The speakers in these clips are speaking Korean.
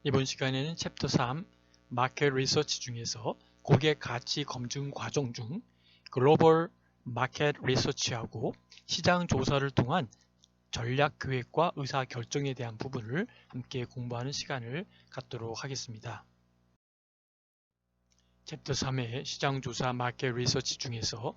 이번 시간에는 챕터 3 마켓 리서치 중에서 고객 가치 검증 과정 중 글로벌 마켓 리서치하고 시장 조사를 통한 전략 계획과 의사 결정에 대한 부분을 함께 공부하는 시간을 갖도록 하겠습니다. 챕터 3의 시장 조사 마켓 리서치 중에서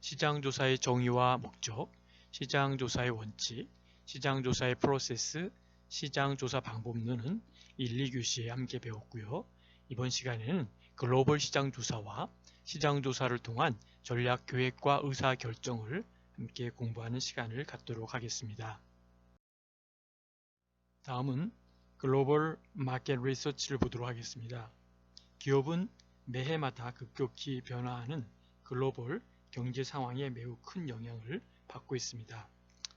시장 조사의 정의와 목적, 시장 조사의 원칙, 시장 조사의 프로세스, 시장 조사 방법론은 1, 2교시에 함께 배웠고요. 이번 시간에는 글로벌 시장 조사와 시장 조사를 통한 전략 계획과 의사 결정을 함께 공부하는 시간을 갖도록 하겠습니다. 다음은 글로벌 마켓 리서치를 보도록 하겠습니다. 기업은 매해마다 급격히 변화하는 글로벌 경제 상황에 매우 큰 영향을 받고 있습니다.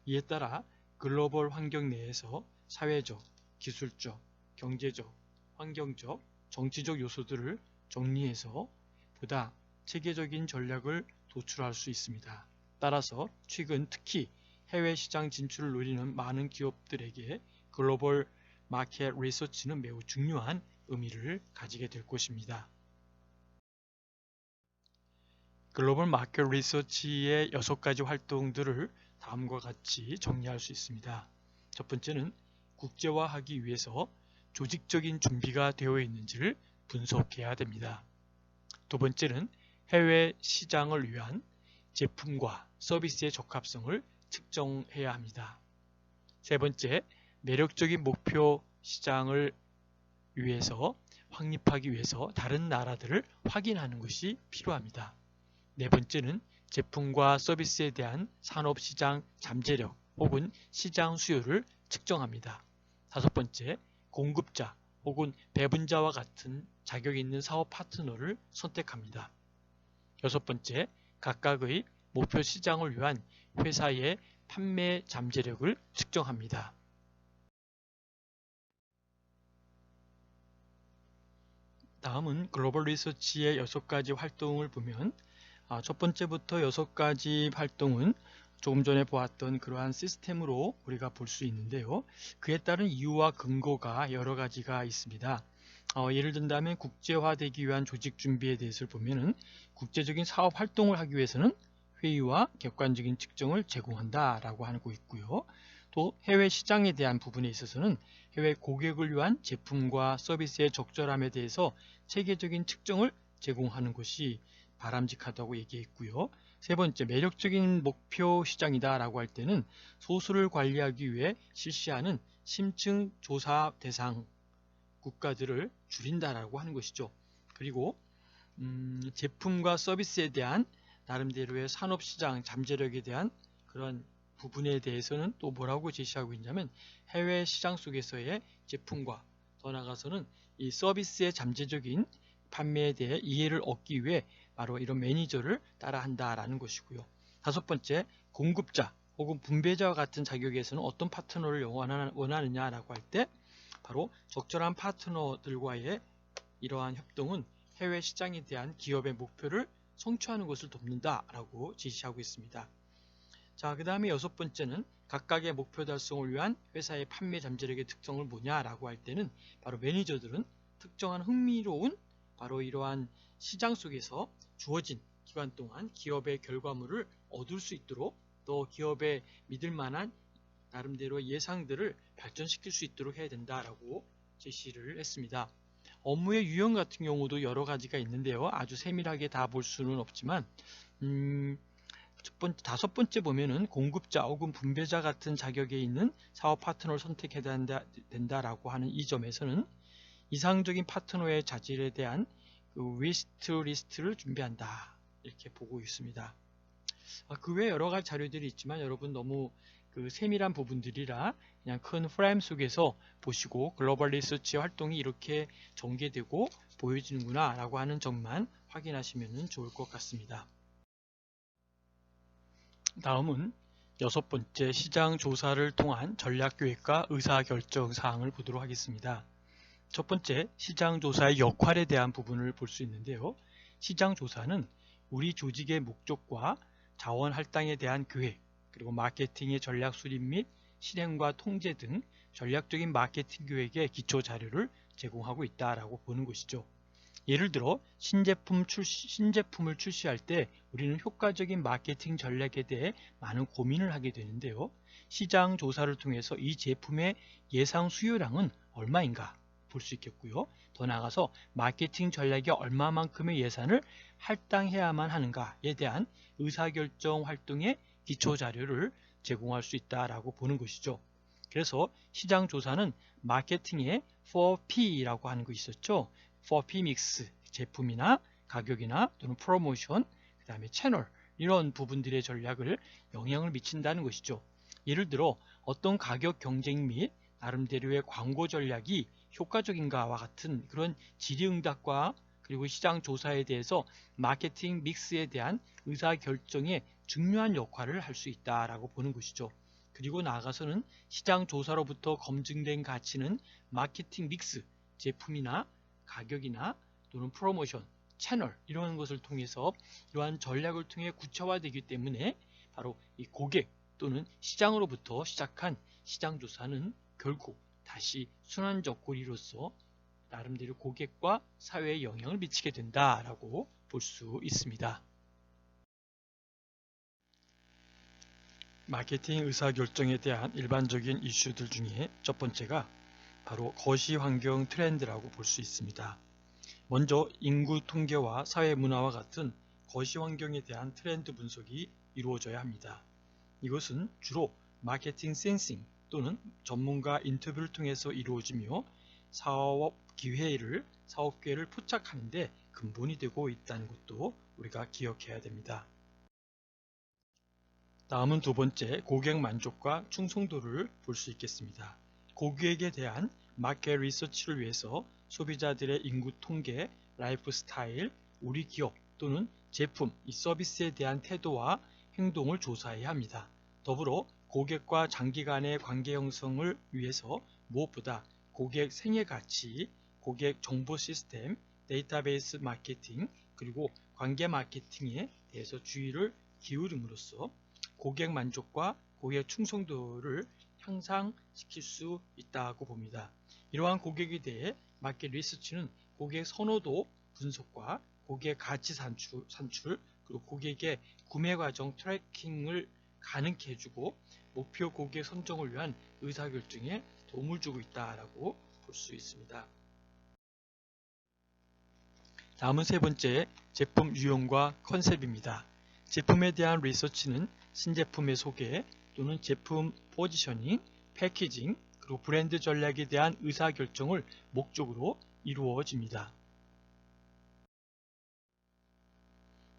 이에 따라 글로벌 환경 내에서 사회적, 기술적, 경제적, 환경적, 정치적 요소들을 정리해서 보다 체계적인 전략을 도출할 수 있습니다. 따라서 최근 특히 해외 시장 진출을 노리는 많은 기업들에게 글로벌 마켓 리서치는 매우 중요한 의미를 가지게 될 것입니다. 글로벌 마켓 리서치의 6가지 활동들을 다음과 같이 정리할 수 있습니다. 첫 번째는 국제화하기 위해서 조직적인 준비가 되어 있는지를 분석해야 됩니다. 두 번째는 해외 시장을 위한 제품과 서비스의 적합성을 측정해야 합니다. 세 번째, 매력적인 목표 시장을 위해서 확립하기 위해서 다른 나라들을 확인하는 것이 필요합니다. 네 번째는 제품과 서비스에 대한 산업시장 잠재력 혹은 시장 수요를 측정합니다. 다섯 번째, 공급자 혹은 배분자와 같은 자격 있는 사업 파트너를 선택합니다. 여섯 번째, 각각의 목표 시장을 위한 회사의 판매 잠재력을 측정합니다. 다음은 글로벌 리서치의 6가지 활동을 보면 첫 번째부터 6가지 활동은 조금 전에 보았던 그러한 시스템으로 우리가 볼 수 있는데요. 그에 따른 이유와 근거가 여러 가지가 있습니다. 예를 든다면 국제화되기 위한 조직 준비에 대해서 보면은 국제적인 사업 활동을 하기 위해서는 회의와 객관적인 측정을 제공한다라고 하고 있고요. 또 해외 시장에 대한 부분에 있어서는 해외 고객을 위한 제품과 서비스의 적절함에 대해서 체계적인 측정을 제공하는 것이 바람직하다고 얘기했고요. 세 번째, 매력적인 목표 시장이다 라고 할 때는 소수를 관리하기 위해 실시하는 심층 조사 대상 국가들을 줄인다라고 하는 것이죠. 그리고 제품과 서비스에 대한 나름대로의 산업시장 잠재력에 대한 그런 부분에 대해서는 또 뭐라고 제시하고 있냐면 해외 시장 속에서의 제품과 더 나아가서는 이 서비스의 잠재적인 판매에 대해 이해를 얻기 위해 바로 이런 매니저를 따라한다라는 것이고요. 다섯 번째, 공급자 혹은 분배자와 같은 자격에서는 어떤 파트너를 원하느냐라고 할 때 바로 적절한 파트너들과의 이러한 협동은 해외 시장에 대한 기업의 목표를 성취하는 것을 돕는다라고 제시하고 있습니다. 자, 그 다음에 6번째는 각각의 목표 달성을 위한 회사의 판매 잠재력의 특성을 뭐냐라고 할 때는 바로 매니저들은 특정한 흥미로운 바로 이러한 시장 속에서 주어진 기간 동안 기업의 결과물을 얻을 수 있도록 또 기업의 믿을 만한 나름대로 예상들을 발전시킬 수 있도록 해야 된다라고 제시를 했습니다. 업무의 유형 같은 경우도 여러 가지가 있는데요. 아주 세밀하게 다 볼 수는 없지만 다섯 번째 보면은 공급자 혹은 분배자 같은 자격에 있는 사업 파트너를 선택해야 된다라고 하는 이 점에서는 이상적인 파트너의 자질에 대한 위스트 리스트를 준비한다 이렇게 보고 있습니다. 그 외에 여러 가지 자료들이 있지만 여러분 너무 세밀한 부분들이라 그냥 큰 프레임 속에서 보시고 글로벌 리서치 활동이 이렇게 전개되고 보여지는구나 라고 하는 점만 확인하시면 좋을 것 같습니다. 다음은 6번째, 시장 조사를 통한 전략 계획과 의사결정 사항을 보도록 하겠습니다. 첫 번째, 시장 조사의 역할에 대한 부분을 볼 수 있는데요. 시장 조사는 우리 조직의 목적과 자원 할당에 대한 계획, 그리고 마케팅의 전략 수립 및 실행과 통제 등 전략적인 마케팅 계획의 기초 자료를 제공하고 있다라고 보는 것이죠. 예를 들어 신제품을 출시할 때 우리는 효과적인 마케팅 전략에 대해 많은 고민을 하게 되는데요. 시장 조사를 통해서 이 제품의 예상 수요량은 얼마인가 볼 수 있겠고요. 더 나아가서 마케팅 전략에 얼마만큼의 예산을 할당해야만 하는가에 대한 의사결정 활동의 기초 자료를 제공할 수 있다라고 보는 것이죠. 그래서 시장 조사는 마케팅의 4P라고 하는 거 있었죠. 4P 믹스, 제품이나 가격이나 또는 프로모션, 그 다음에 채널, 이런 부분들의 전략을 영향을 미친다는 것이죠. 예를 들어 어떤 가격 경쟁 및 나름대로의 광고 전략이 효과적인가와 같은 그런 질의응답과 그리고 시장 조사에 대해서 마케팅 믹스에 대한 의사결정에 중요한 역할을 할 수 있다라고 보는 것이죠. 그리고 나아가서는 시장 조사로부터 검증된 가치는 마케팅 믹스, 제품이나 가격이나 또는 프로모션, 채널 이런 것을 통해서 이러한 전략을 통해 구체화되기 때문에 바로 이 고객 또는 시장으로부터 시작한 시장 조사는 결국 다시 순환적 고리로서 나름대로 고객과 사회에 영향을 미치게 된다라고 볼 수 있습니다. 마케팅 의사결정에 대한 일반적인 이슈들 중에 첫 번째가 바로 거시환경 트렌드라고 볼 수 있습니다. 먼저 인구 통계와 사회 문화와 같은 거시환경에 대한 트렌드 분석이 이루어져야 합니다. 이것은 주로 마케팅 센싱 또는 전문가 인터뷰를 통해서 이루어지며 사업 기회를 포착하는 데 근본이 되고 있다는 것도 우리가 기억해야 됩니다. 다음은 두 번째, 고객 만족과 충성도를 볼 수 있겠습니다. 고객에 대한 마켓 리서치를 위해서 소비자들의 인구 통계, 라이프 스타일, 우리 기업 또는 제품, 이 서비스에 대한 태도와 행동을 조사해야 합니다. 더불어 고객과 장기간의 관계 형성을 위해서 무엇보다 고객 생애 가치, 고객 정보 시스템, 데이터베이스 마케팅, 그리고 관계 마케팅에 대해서 주의를 기울임으로써 고객 만족과 고객 충성도를 향상시킬 수 있다고 봅니다. 이러한 고객에 대해 마켓 리서치는 고객 선호도 분석과 고객 가치 산출, 그리고 고객의 구매 과정 트래킹을 가능케 해주고 목표 고객 선정을 위한 의사결정에 도움을 주고 있다고 볼 수 있습니다. 다음은 세 번째, 제품 유형과 컨셉입니다. 제품에 대한 리서치는 신제품의 소개 또는 제품 포지셔닝, 패키징, 그리고 브랜드 전략에 대한 의사결정을 목적으로 이루어집니다.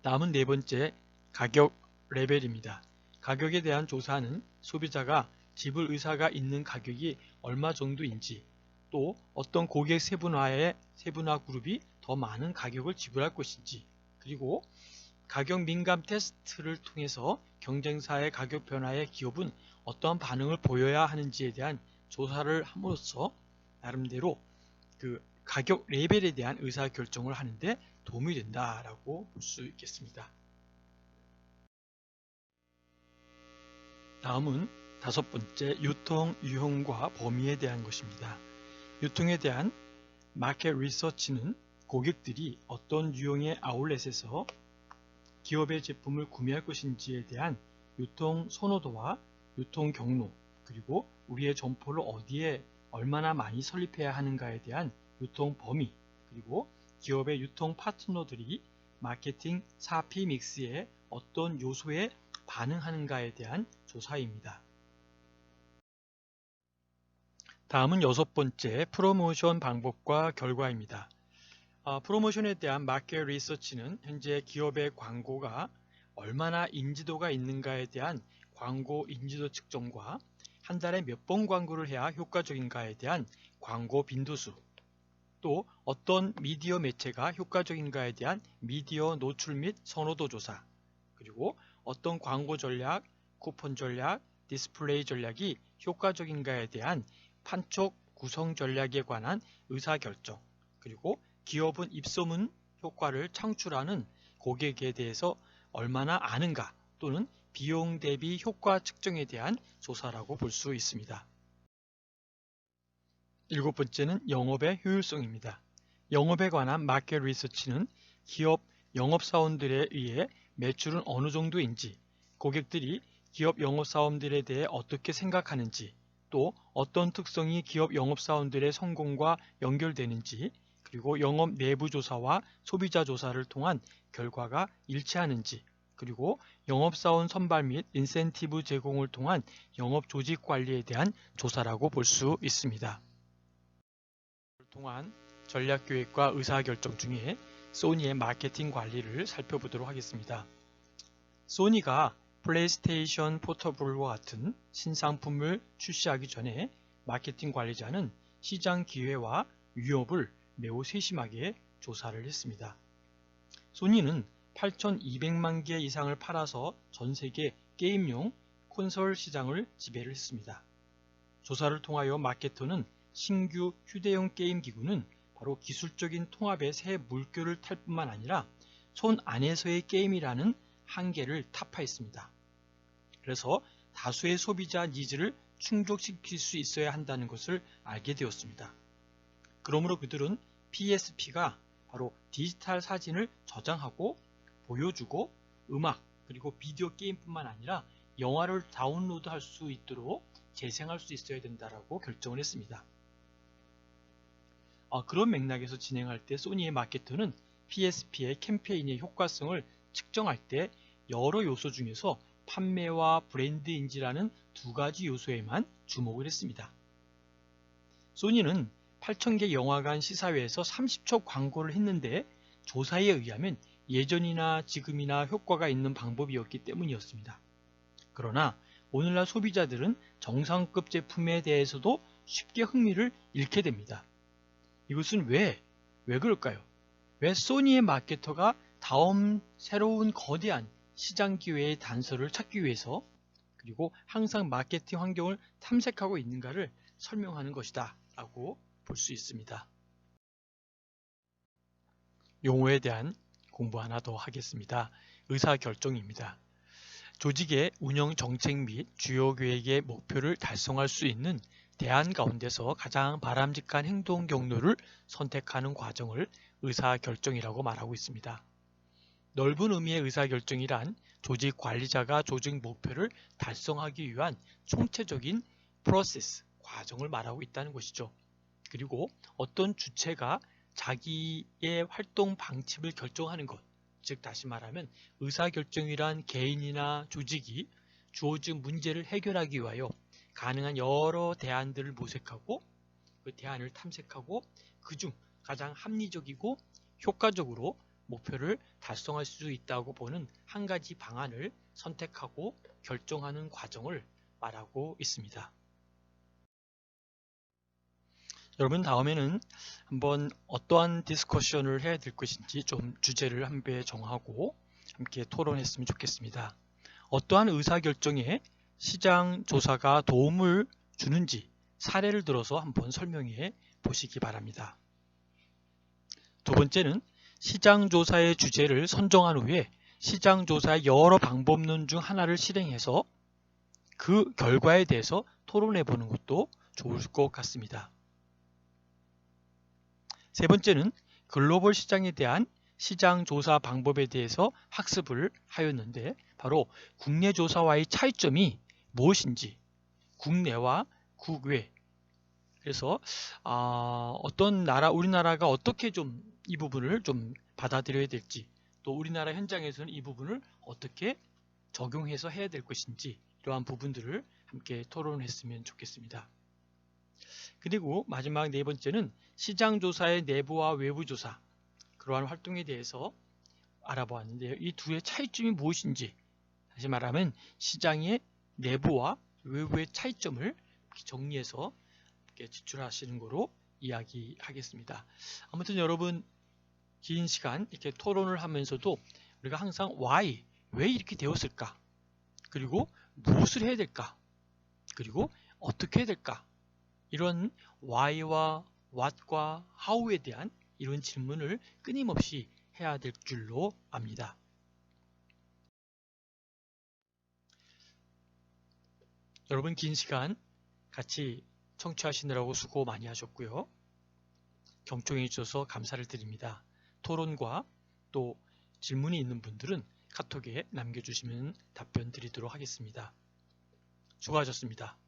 다음은 네 번째, 가격 레벨입니다. 가격에 대한 조사는 소비자가 지불 의사가 있는 가격이 얼마 정도인지, 또 어떤 고객 세분화 그룹이 더 많은 가격을 지불할 것인지, 그리고 가격 민감 테스트를 통해서 경쟁사의 가격 변화에 기업은 어떠한 반응을 보여야 하는지에 대한 조사를 함으로써 나름대로 그 가격 레벨에 대한 의사결정을 하는데 도움이 된다라고 볼 수 있겠습니다. 다음은 다섯 번째, 유통 유형과 범위에 대한 것입니다. 유통에 대한 마켓 리서치는 고객들이 어떤 유형의 아울렛에서 기업의 제품을 구매할 것인지에 대한 유통 선호도와 유통 경로, 그리고 우리의 점포를 어디에 얼마나 많이 설립해야 하는가에 대한 유통 범위, 그리고 기업의 유통 파트너들이 마케팅 4P 믹스의 어떤 요소에 반응하는가에 대한 조사입니다. 다음은 여섯 번째, 프로모션 방법과 결과입니다. 프로모션에 대한 마켓 리서치는 현재 기업의 광고가 얼마나 인지도가 있는가에 대한 광고 인지도 측정과 한 달에 몇 번 광고를 해야 효과적인가에 대한 광고 빈도수, 또 어떤 미디어 매체가 효과적인가에 대한 미디어 노출 및 선호도 조사, 그리고 어떤 광고 전략, 쿠폰 전략, 디스플레이 전략이 효과적인가에 대한 판촉 구성 전략에 관한 의사결정, 그리고 기업은 입소문 효과를 창출하는 고객에 대해서 얼마나 아는가 또는 비용 대비 효과 측정에 대한 조사라고 볼 수 있습니다. 일곱 번째는 영업의 효율성입니다. 영업에 관한 마켓 리서치는 기업 영업사원들에 의해 매출은 어느 정도인지, 고객들이 기업 영업사원들에 대해 어떻게 생각하는지, 또 어떤 특성이 기업 영업사원들의 성공과 연결되는지, 그리고 영업 내부 조사와 소비자 조사를 통한 결과가 일치하는지, 그리고 영업사원 선발 및 인센티브 제공을 통한 영업 조직 관리에 대한 조사라고 볼 수 있습니다. 통한 전략기획과 의사결정 중에 소니의 마케팅 관리를 살펴보도록 하겠습니다. 소니가 플레이스테이션 포터블과 같은 신상품을 출시하기 전에 마케팅 관리자는 시장 기회와 위협을 매우 세심하게 조사를 했습니다. 소니는 8,200만 개 이상을 팔아서 전 세계 게임용 콘솔 시장을 지배를 했습니다. 조사를 통하여 마케터는 신규 휴대용 게임 기구는 바로 기술적인 통합의 새 물결을 탈 뿐만 아니라 손 안에서의 게임이라는 한계를 타파했습니다. 그래서 다수의 소비자 니즈를 충족시킬 수 있어야 한다는 것을 알게 되었습니다. 그러므로 그들은 PSP가 바로 디지털 사진을 저장하고 보여주고 음악 그리고 비디오 게임뿐만 아니라 영화를 다운로드할 수 있도록 재생할 수 있어야 된다라고 결정을 했습니다. 그런 맥락에서 진행할 때 소니의 마케터는 PSP의 캠페인의 효과성을 측정할 때 여러 요소 중에서 판매와 브랜드 인지라는 두 가지 요소에만 주목을 했습니다. 소니는 8,000개 영화관 시사회에서 30초 광고를 했는데 조사에 의하면 예전이나 지금이나 효과가 있는 방법이었기 때문이었습니다. 그러나 오늘날 소비자들은 정상급 제품에 대해서도 쉽게 흥미를 잃게 됩니다. 이것은 왜 그럴까요? 왜 소니의 마케터가 다음 새로운 거대한 시장 기회의 단서를 찾기 위해서 그리고 항상 마케팅 환경을 탐색하고 있는가를 설명하는 것이다 라고 볼 수 있습니다. 용어에 대한 공부 하나 더 하겠습니다. 의사결정입니다. 조직의 운영 정책 및 주요 계획의 목표를 달성할 수 있는 대안 가운데서 가장 바람직한 행동 경로를 선택하는 과정을 의사결정이라고 말하고 있습니다. 넓은 의미의 의사결정이란 조직 관리자가 조직 목표를 달성하기 위한 총체적인 프로세스, 과정을 말하고 있다는 것이죠. 그리고 어떤 주체가 자기의 활동 방침을 결정하는 것, 즉 다시 말하면 의사결정이란 개인이나 조직이 주어진 문제를 해결하기 위하여 가능한 여러 대안들을 모색하고 그 대안을 탐색하고 그중 가장 합리적이고 효과적으로 목표를 달성할 수 있다고 보는 한 가지 방안을 선택하고 결정하는 과정을 말하고 있습니다. 여러분 다음에는 한번 어떠한 디스커션을 해야 될 것인지 좀 주제를 한 배 정하고 함께 토론했으면 좋겠습니다. 어떠한 의사결정에 시장 조사가 도움을 주는지 사례를 들어서 한번 설명해 보시기 바랍니다. 두 번째는 시장조사의 주제를 선정한 후에 시장조사의 여러 방법론 중 하나를 실행해서 그 결과에 대해서 토론해 보는 것도 좋을 것 같습니다. 세 번째는 글로벌 시장에 대한 시장조사 방법에 대해서 학습을 하였는데 바로 국내 조사와의 차이점이 무엇인지 국내와 국외 그래서 어떤 나라 우리나라가 어떻게 좀 이 부분을 좀 받아들여야 될지 또 우리나라 현장에서는 이 부분을 어떻게 적용해서 해야 될 것인지 이러한 부분들을 함께 토론했으면 좋겠습니다. 그리고 마지막 네 번째는 시장조사의 내부와 외부조사 그러한 활동에 대해서 알아보았는데요. 이 두의 차이점이 무엇인지 다시 말하면 시장의 내부와 외부의 차이점을 정리해서 제출하시는 거로 이야기하겠습니다. 아무튼 여러분 긴 시간 이렇게 토론을 하면서도 우리가 항상 why, 왜 이렇게 되었을까? 그리고 무엇을 해야 될까? 그리고 어떻게 해야 될까? 이런 why와 what과 how에 대한 이런 질문을 끊임없이 해야 될 줄로 압니다. 여러분 긴 시간 같이 청취하시느라고 수고 많이 하셨고요. 경청해 주셔서 감사를 드립니다. 토론과 또 질문이 있는 분들은 카톡에 남겨주시면 답변 드리도록 하겠습니다. 수고하셨습니다.